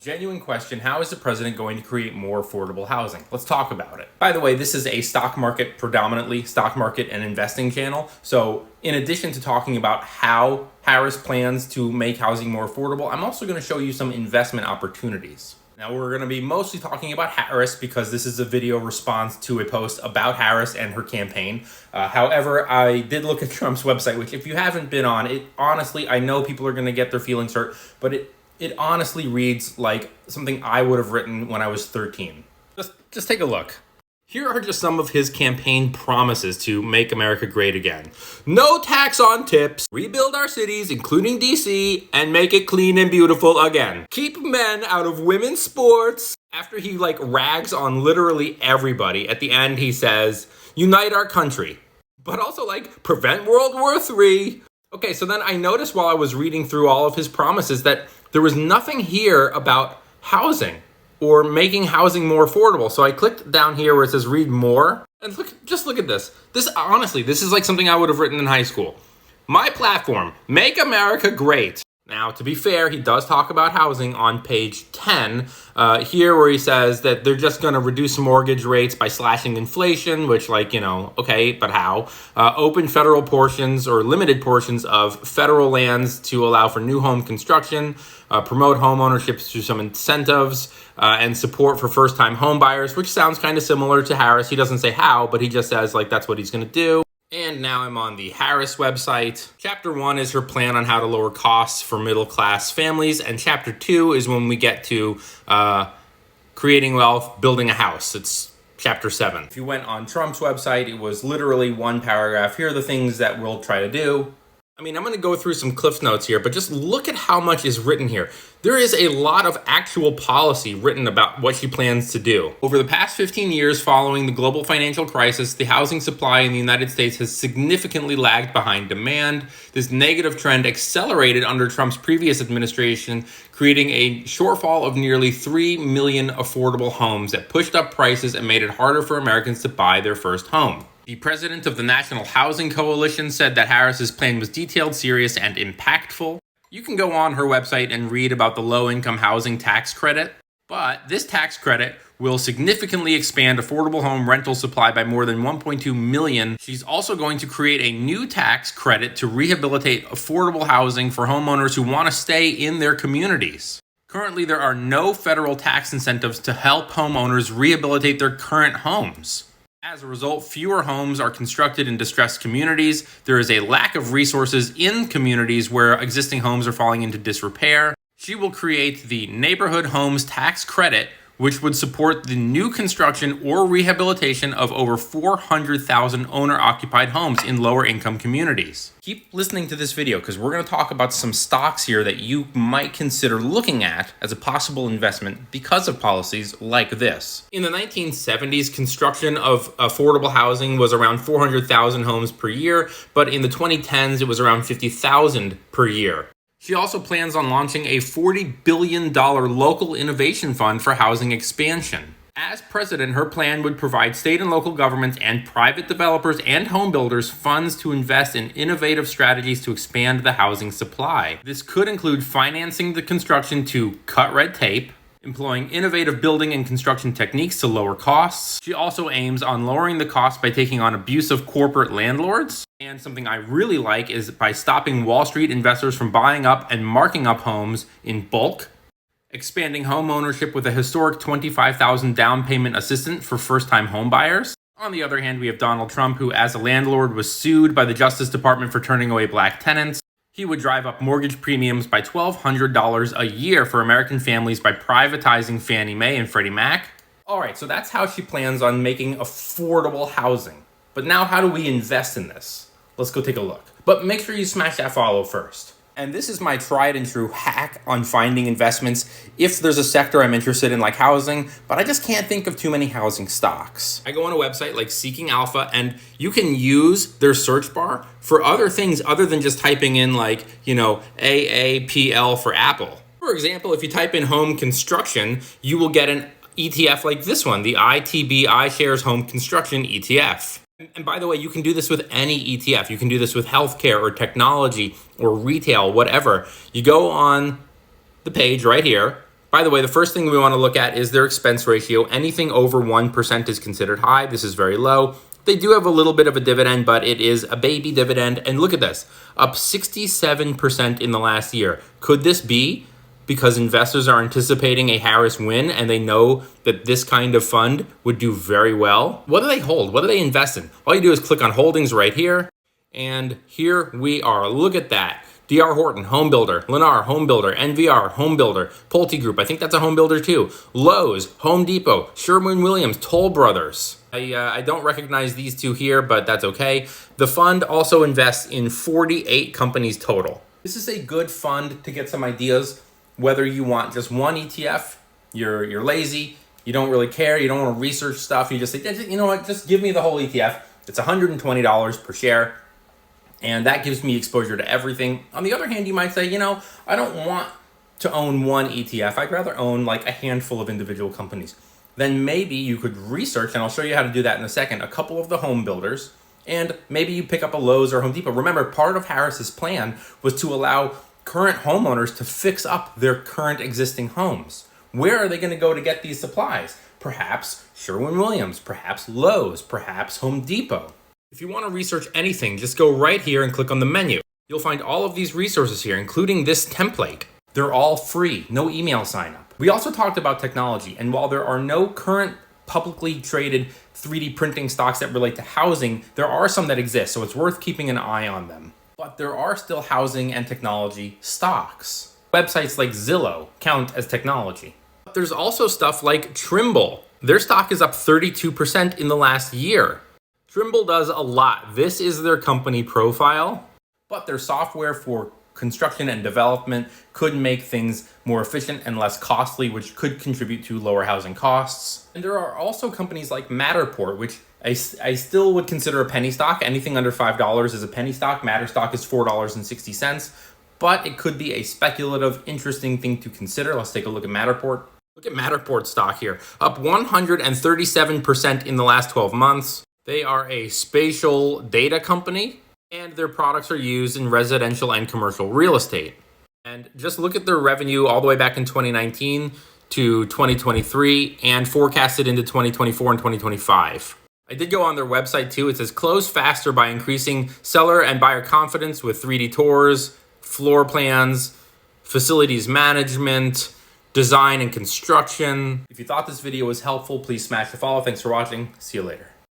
Genuine question, how is the president going to create more affordable housing? Let's talk about it. By the way, this is a predominantly stock market and investing channel. So in addition to talking about how Harris plans to make housing more affordable, I'm also going to show you some investment opportunities. Now we're going to be mostly talking about Harris because this is a video response to a post about Harris and her campaign. However, I did look at Trump's website, which if you haven't been on, it honestly, I know people are going to get their feelings hurt, but it honestly reads like something I would have written when I was 13. Just take a look. Here are just some of his campaign promises to make America great again. No tax on tips, rebuild our cities, including DC, and make it clean and beautiful again. Keep men out of women's sports. After he rags on literally everybody, at the end he says, unite our country. But also prevent World War III. Okay, so then I noticed while I was reading through all of his promises that there was nothing here about housing or making housing more affordable. So I clicked down here where it says read more. And just look at this. This is like something I would have written in high school. My platform, make America great. Now, to be fair, he does talk about housing on page 10, here where he says that they're just going to reduce mortgage rates by slashing inflation, which okay, but how? Open federal portions or limited portions of federal lands to allow for new home construction, promote home ownership through some incentives, and support for first-time home buyers, which sounds kind of similar to Harris. He doesn't say how, but he just says that's what he's going to do. And now I'm on the Harris website. Chapter 1 is her plan on how to lower costs for middle-class families. And Chapter 2 is when we get to creating wealth, building a house. It's Chapter 7. If you went on Trump's website, it was literally one paragraph. Here are the things that we'll try to do. I'm going to go through some Cliff Notes here, but just look at how much is written here. There is a lot of actual policy written about what she plans to do. Over the past 15 years following the global financial crisis, the housing supply in the United States has significantly lagged behind demand. This negative trend accelerated under Trump's previous administration, creating a shortfall of nearly 3 million affordable homes that pushed up prices and made it harder for Americans to buy their first home. The president of the National Housing Coalition said that Harris's plan was detailed, serious, and impactful. You can go on her website and read about the low-income housing tax credit, but this tax credit will significantly expand affordable home rental supply by more than 1.2 million. She's also going to create a new tax credit to rehabilitate affordable housing for homeowners who want to stay in their communities. Currently, there are no federal tax incentives to help homeowners rehabilitate their current homes. As a result, fewer homes are constructed in distressed communities. There is a lack of resources in communities where existing homes are falling into disrepair. She will create the Neighborhood Homes Tax Credit, which would support the new construction or rehabilitation of over 400,000 owner-occupied homes in lower-income communities. Keep listening to this video because we're going to talk about some stocks here that you might consider looking at as a possible investment because of policies like this. In the 1970s, construction of affordable housing was around 400,000 homes per year, but in the 2010s, it was around 50,000 per year. She also plans on launching a $40 billion local innovation fund for housing expansion. As president, her plan would provide state and local governments and private developers and home builders funds to invest in innovative strategies to expand the housing supply. This could include financing the construction to cut red tape, employing innovative building and construction techniques to lower costs. She also aims on lowering the cost by taking on abusive corporate landlords. And something I really like is by stopping Wall Street investors from buying up and marking up homes in bulk, expanding home ownership with a historic $25,000 down payment assistance for first-time home buyers. On the other hand, we have Donald Trump, who as a landlord was sued by the Justice Department for turning away black tenants. He would drive up mortgage premiums by $1,200 a year for American families by privatizing Fannie Mae and Freddie Mac. All right, so that's how she plans on making affordable housing. But now how do we invest in this? Let's go take a look. But make sure you smash that follow first. And this is my tried and true hack on finding investments if there's a sector I'm interested in like housing, but I just can't think of too many housing stocks. I go on a website like Seeking Alpha and you can use their search bar for other things other than just typing in AAPL for Apple. For example, if you type in home construction, you will get an ETF like this one, the ITB iShares Home Construction ETF. And by the way, you can do this with any ETF. You can do this with healthcare or technology or retail, whatever. You go on the page right here, By the way, the first thing we want to look at is their expense ratio. Anything over 1% is considered high. This is very low. They do have a little bit of a dividend, but it is a baby dividend. And look at this, up 67% in the last year. Could this be because investors are anticipating a Harris win and they know that this kind of fund would do very well? What do they hold? What do they invest in? All you do is click on holdings right here. And here we are. Look at that. D.R. Horton, home builder. Lennar, home builder. NVR, home builder. Pulte Group, I think that's a home builder too. Lowe's, Home Depot, Sherwin-Williams, Toll Brothers. I don't recognize these two here, but that's okay. The fund also invests in 48 companies total. This is a good fund to get some ideas. Whether you want just one ETF, you're lazy, you don't really care, you don't want to research stuff, you just say, you know what, just give me the whole ETF. It's $120 per share. And that gives me exposure to everything. On the other hand, you might say, you know, I don't want to own one ETF. I'd rather own like a handful of individual companies. Then maybe you could research, and I'll show you how to do that in a second, a couple of the home builders, and maybe you pick up a Lowe's or Home Depot. Remember, part of Harris's plan was to allow current homeowners to fix up their current existing homes. Where are they going to go to get these supplies? Perhaps Sherwin-Williams, perhaps Lowe's, perhaps Home Depot. If you want to research anything, just go right here and click on the menu. You'll find all of these resources here, including this template. They're all free, no email sign up. We also talked about technology, and while there are no current publicly traded 3D printing stocks that relate to housing, there are some that exist, so it's worth keeping an eye on them. But there are still housing and technology stocks. Websites like Zillow count as technology. But there's also stuff like Trimble. Their stock is up 32% in the last year. Trimble does a lot. This is their company profile, but their software for construction and development could make things more efficient and less costly, which could contribute to lower housing costs. And there are also companies like Matterport, which I still would consider a penny stock. Anything under $5 is a penny stock. Matter stock is $4.60, but it could be a speculative, interesting thing to consider. Let's take a look at Matterport. Look at Matterport stock here, up 137% in the last 12 months. They are a spatial data company, and their products are used in residential and commercial real estate. And just look at their revenue all the way back in 2019 to 2023 and forecasted into 2024 and 2025. I did go on their website too. It says close faster by increasing seller and buyer confidence with 3D tours, floor plans, facilities management, design and construction. If you thought this video was helpful, please smash the follow. Thanks for watching. See you later.